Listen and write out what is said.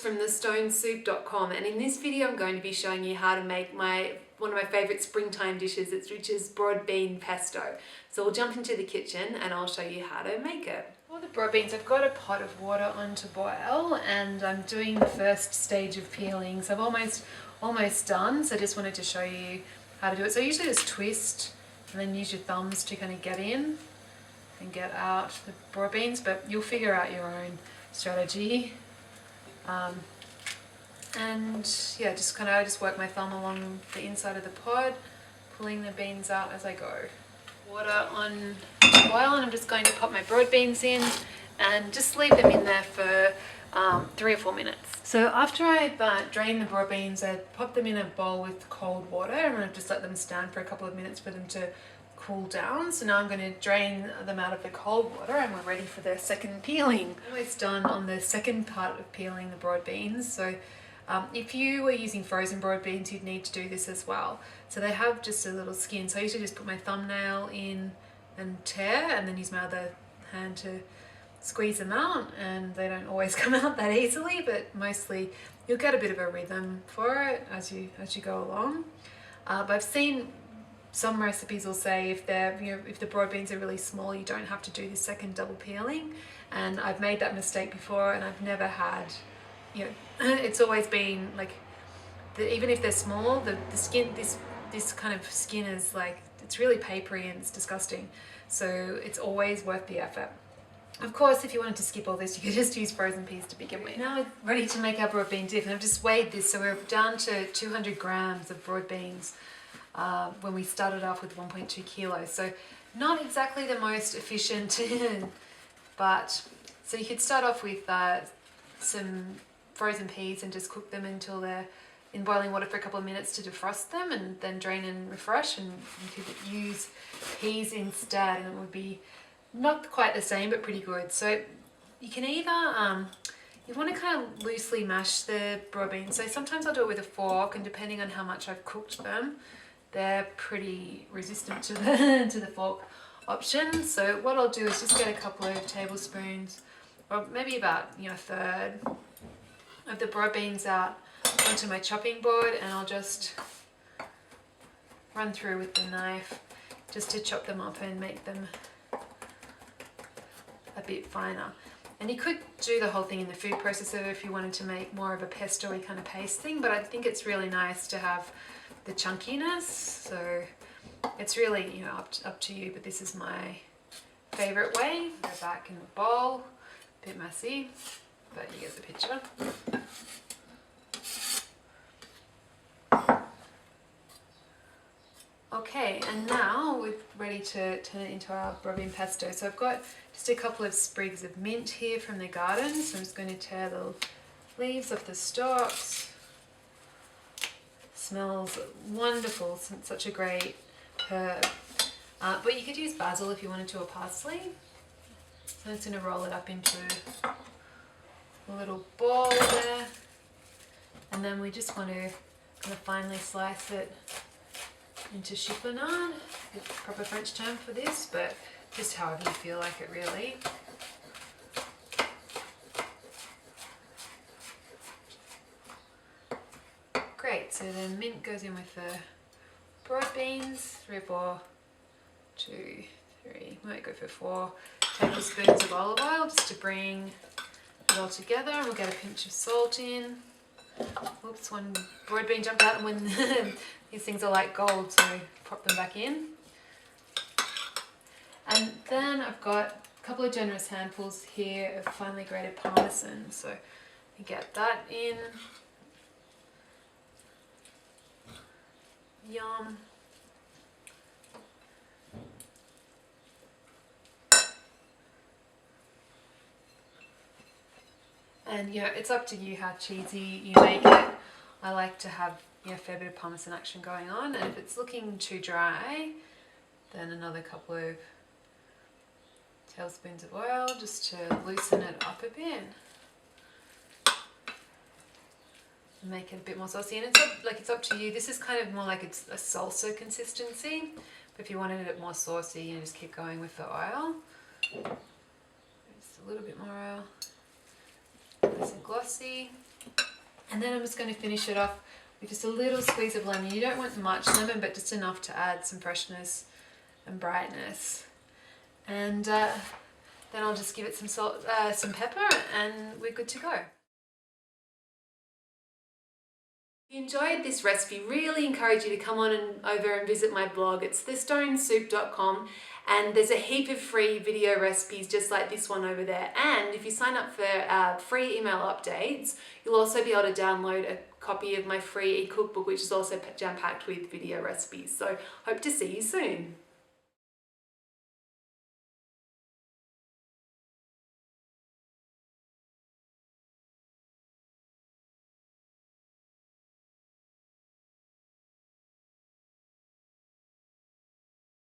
from thestonessoup.com, and in this video I'm going to be showing you how to make one of my favourite springtime dishes, which is broad bean pesto. So we'll jump into the kitchen and I'll show you how to make it. For the broad beans, I've got a pot of water on to boil and I'm doing the first stage of peeling. So I'm almost done, so I just wanted to show you how to do it. So usually just twist and then use your thumbs to kind of get in and get out the broad beans, but you'll figure out your own strategy. And yeah, I just work my thumb along the inside of the pod, pulling the beans out as I go. Water on boil, and I'm just going to pop my broad beans in and just leave them in there for 3 or 4 minutes. So after I've drained the broad beans, I pop them in a bowl with cold water and I've just let them stand for a couple of minutes for them to cool down. So now I'm going to drain them out of the cold water and we're ready for the second peeling. I'm almost done on the second part of peeling the broad beans. So if you were using frozen broad beans, you'd need to do this as well. So they have just a little skin. So I usually just put my thumbnail in and tear and then use my other hand to squeeze them out, and they don't always come out that easily, but mostly you'll get a bit of a rhythm for it as you go along. But I've seen some recipes will say if the broad beans are really small, you don't have to do the second double peeling, and I've made that mistake before and I've never had, it's always been like, even if they're small, the skin, this kind of skin is like, it's really papery and it's disgusting, so it's always worth the effort. Of course, if you wanted to skip all this, you could just use frozen peas to begin with. Now we're ready to make our broad bean dip, and I've just weighed this, so we're down to 200 grams of broad beans when we started off with 1.2 kilos. So not exactly the most efficient, but so you could start off with some frozen peas and just cook them until they're in boiling water for a couple of minutes to defrost them, and then drain and refresh, and you could use peas instead and it would be not quite the same but pretty good. So you can either you want to kind of loosely mash the broad beans, so sometimes I'll do it with a fork, and depending on how much I've cooked them, they're pretty resistant to the fork option. So what I'll do is just get a couple of tablespoons, or maybe about a third of the broad beans out onto my chopping board, and I'll just run through with the knife just to chop them up and make them a bit finer. And you could do the whole thing in the food processor if you wanted to make more of a pesto-y kind of paste thing, but I think it's really nice to have the chunkiness, so it's really up to you, but this is my favorite way. Go back in the bowl, a bit messy, but you get the picture. Okay, and now we're ready to turn it into our broad bean pesto. So I've got just a couple of sprigs of mint here from the garden, so I'm just going to tear the leaves off the stalks. Smells wonderful, it's such a great herb. But you could use basil if you wanted to, or parsley. So I'm just going to roll it up into a little ball there, and then we just want to kind of finely slice it into chiffonade, the proper French term for this, but just however you feel like it really. Great, so the mint goes in with the broad beans, 3 or 4, 2, 3, might go for 4 tablespoons of olive oil just to bring it all together, and we'll get a pinch of salt in. Oops, one broad bean jumped out when these things are like gold, so pop them back in. And then I've got a couple of generous handfuls here of finely grated parmesan, so you get that in. Yum. And it's up to you how cheesy you make it. I like to have a fair bit of parmesan action going on, and if it's looking too dry, then another couple of tablespoons of oil just to loosen it up a bit. Make it a bit more saucy, and it's up to you. This is kind of more like it's a salsa consistency, but if you wanted it more saucy, just keep going with the oil. Just a little bit more oil. Nice and glossy. And then I'm just going to finish it off with just a little squeeze of lemon. You don't want much lemon, but just enough to add some freshness and brightness. And then I'll just give it some salt, some pepper, and we're good to go. If you enjoyed this recipe, really encourage you to come on over and visit my blog. It's thestonesoup.com, and there's a heap of free video recipes just like this one over there. And if you sign up for free email updates, you'll also be able to download a copy of my free e-cookbook, which is also jam-packed with video recipes. So hope to see you soon.